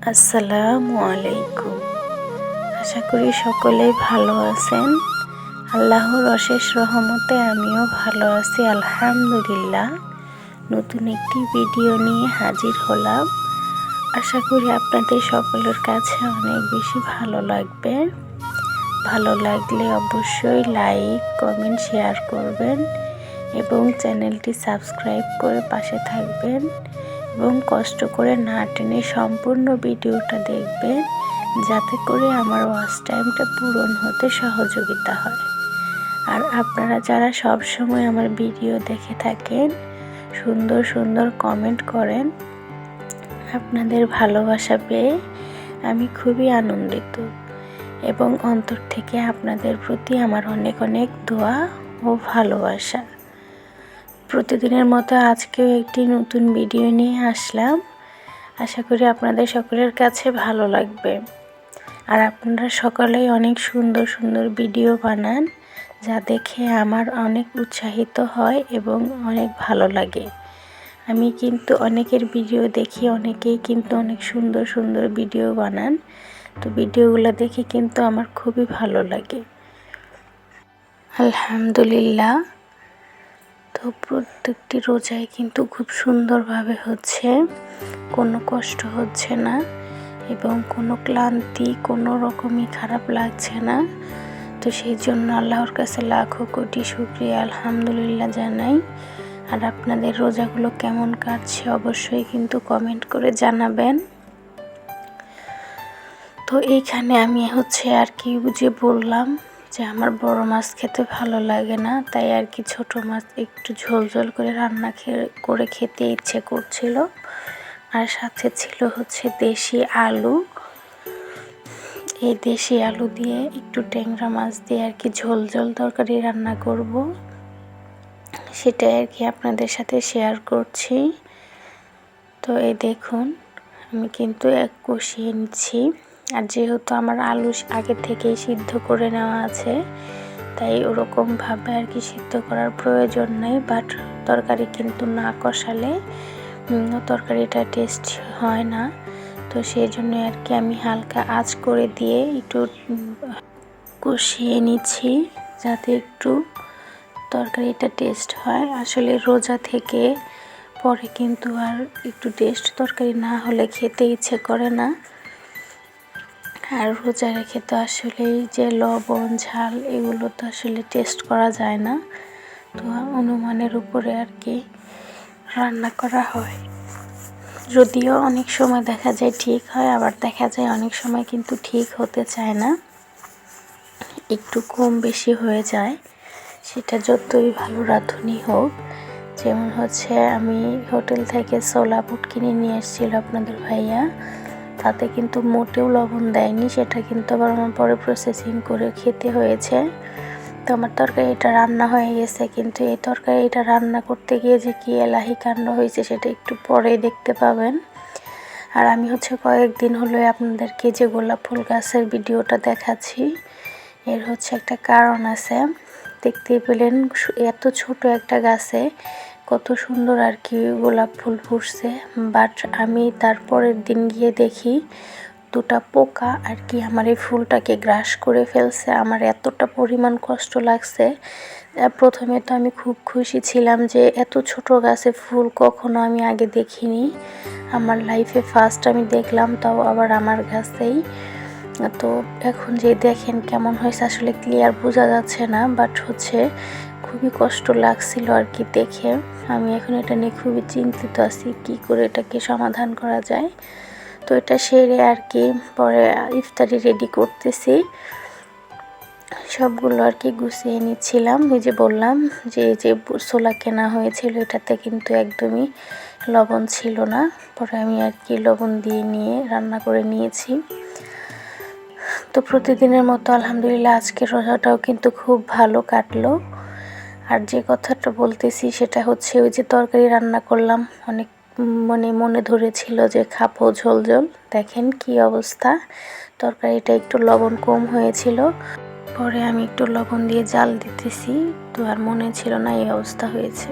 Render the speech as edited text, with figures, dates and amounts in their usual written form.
আসসালামু আলাইকুম। আশা করি সকলেই ভালো আছেন। আল্লাহর অশেষ রহমতে আমিও ভালো আছি আলহামদুলিল্লাহ। নতুন একটি ভিডিও নিয়ে হাজির হলাম। আশা করি আপনাদের সকলের কাছে অনেক বেশি ভালো লাগবে। ভালো লাগলে অবশ্যই লাইক, কমেন্ট, শেয়ার করবেন এবং চ্যানেলটি সাবস্ক্রাইব করে পাশে থাকবেন এবং কষ্ট করে না টেনে সম্পূর্ণ ভিডিওটা দেখবেন, যাতে করে আমার ওয়াচ টাইমটা পূরণ হতে সহযোগিতা হয়। আর আপনারা যারা সব সময় আমার ভিডিও দেখে থাকেন, সুন্দর সুন্দর কমেন্ট করেন, আপনাদের ভালোবাসা পেয়ে আমি খুবই আনন্দিত এবং অন্তর থেকে আপনাদের প্রতি আমার অনেক অনেক দোয়া ও ভালোবাসা। প্রতিদিনের মতো আজকেও একটি নতুন ভিডিও নিয়ে আসলাম। আশা করি আপনাদের সকলের কাছে ভালো লাগবে। আর আপনারা সকলেই অনেক সুন্দর সুন্দর ভিডিও বানান, যা দেখে আমার অনেক উৎসাহিত হয় এবং অনেক ভালো লাগে। আমি কিন্তু অনেকের ভিডিও দেখি, অনেকেই কিন্তু অনেক সুন্দর সুন্দর ভিডিও বানান। তো ভিডিওগুলো দেখে কিন্তু আমার খুবই ভালো লাগে। আলহামদুলিল্লাহ। তো প্রত্যেকটি রোজাই কিন্তু খুব সুন্দরভাবে হচ্ছে, কোনো কষ্ট হচ্ছে না এবং কোনো ক্লান্তি কোনো রকমই খারাপ লাগছে না। তো সেই জন্য আল্লাহর কাছে লাখো কোটি শুকরিয়া আলহামদুলিল্লাহ জানাই। আর আপনাদের রোজাগুলো কেমন কাটছে অবশ্যই কিন্তু কমেন্ট করে জানাবেন। তো এইখানে আমি আর কি বুঝে বললাম যে আমার বড় মাছ খেতে ভালো লাগে না, তাই আর কি ছোট মাছ একটু ঝোল ঝোল করে রান্না করে খেতে ইচ্ছে করছিল। আর সাথে ছিল দেশি আলু। এই দেশি আলু দিয়ে একটু ট্যাংরা মাছ দিয়ে আর কি ঝোল ঝোল তরকারি রান্না করব, সেটাই আর কি আপনাদের সাথে শেয়ার করছি। তো এই দেখুন, আমি কিন্তু কষিয়ে নিচ্ছি। আর যেহেতু আমার আলু আগে থেকেই সিদ্ধ করে নেওয়া আছে, তাই ওরকমভাবে আর কি সিদ্ধ করার প্রয়োজন নেই। বাট তরকারি কিন্তু না কষালে তরকারিটা টেস্ট হয় না। তো সেই জন্য আর কি আমি হালকা আঁচ করে দিয়ে একটু কষিয়ে নিচ্ছি, যাতে একটু তরকারিটা টেস্ট হয়। আসলে রোজা থেকে পরে কিন্তু আর একটু টেস্ট তরকারি না হলে খেতে ইচ্ছে করে না। আর রোজা রেখে তো আসলে যে লবণ ঝাল এগুলো তো আসলে টেস্ট করা যায় না। তো অনুমানের উপরে আর কি রান্না করা হয়। যদিও অনেক সময় দেখা যায় ঠিক হয়, আবার দেখা যায় অনেক সময় কিন্তু ঠিক হতে চায় না, একটু কম বেশি হয়ে যায়। সেটা যতই ভালো রাঁধুনি হোক। যেমন আমি হোটেল থেকে ছোলা বুট কিনে নিয়ে এসেছিল আপনাদের ভাইয়া, তাতে কিন্তু মোটেও লবণ দেয়নি। সেটা কিন্তু আবার আমার পরে প্রসেসিং করে খেতে হয়েছে। তো আমার তরকারিটা রান্না হয়ে গেছে, কিন্তু এই তরকারিটা রান্না করতে গিয়ে যে কী এলাহি কাণ্ড হয়েছে সেটা একটু পরে দেখতে পাবেন। আর আমি কয়েকদিন হলো আপনাদেরকে যে গোলাপ ফুল গাছের ভিডিওটা দেখাচ্ছি, এর একটা কারণ আছে। দেখতেই পেলেন এত ছোট একটা গাছে কত সুন্দর আর কি গোলাপ ফুল ফুটছে। বাট আমি তারপরের দিন গিয়ে দেখি দুটা পোকা আর কি আমার এই ফুলটাকে গ্রাস করে ফেলছে। আমার এতটা পরিমাণ কষ্ট লাগছে। প্রথমে তো আমি খুব খুশি ছিলাম যে এত ছোট গাছে ফুল কখনো আমি আগে দেখিনি, আমার লাইফে ফার্স্ট আমি দেখলাম, তাও আবার আমার গাছেই। তো এখন যে দেখেন কেমন হয়েছে, আসলে ক্লিয়ার বোঝা যাচ্ছে না, বাট খুবই কষ্ট লাগছিল আর কি দেখে। আমি এখন এটা নিয়ে খুবই চিন্তিত আছি, কি করে এটাকে সমাধান করা যায়। তো এটা সেরে আর কি পরে ইফতারি রেডি করতেছি, সবগুলো আর কি গুছিয়ে নিচ্ছিলাম। এই যে বললাম যে ছোলা কেনা হয়েছিল এটাতে কিন্তু একদমই লবণ ছিল না, পরে আমি আর কি লবণ দিয়ে নিয়ে রান্না করে নিয়েছি। তো প্রতিদিনের মতো আলহামদুলিল্লাহ আজকের রোজাটাও কিন্তু খুব ভালো কাটলো। আর যে কথাটা বলতেছি সেটা ওই যে তরকারি রান্না করলাম, অনেক মনে ধরেছিল যে খাবো ঝোল ঝোল। দেখেন কি অবস্থা, তরকারিটা একটু লবণ কম হয়েছিল, পরে আমি একটু লবণ দিয়ে জাল দিতেছি, তো আর মনে ছিল না এই অবস্থা হয়েছে।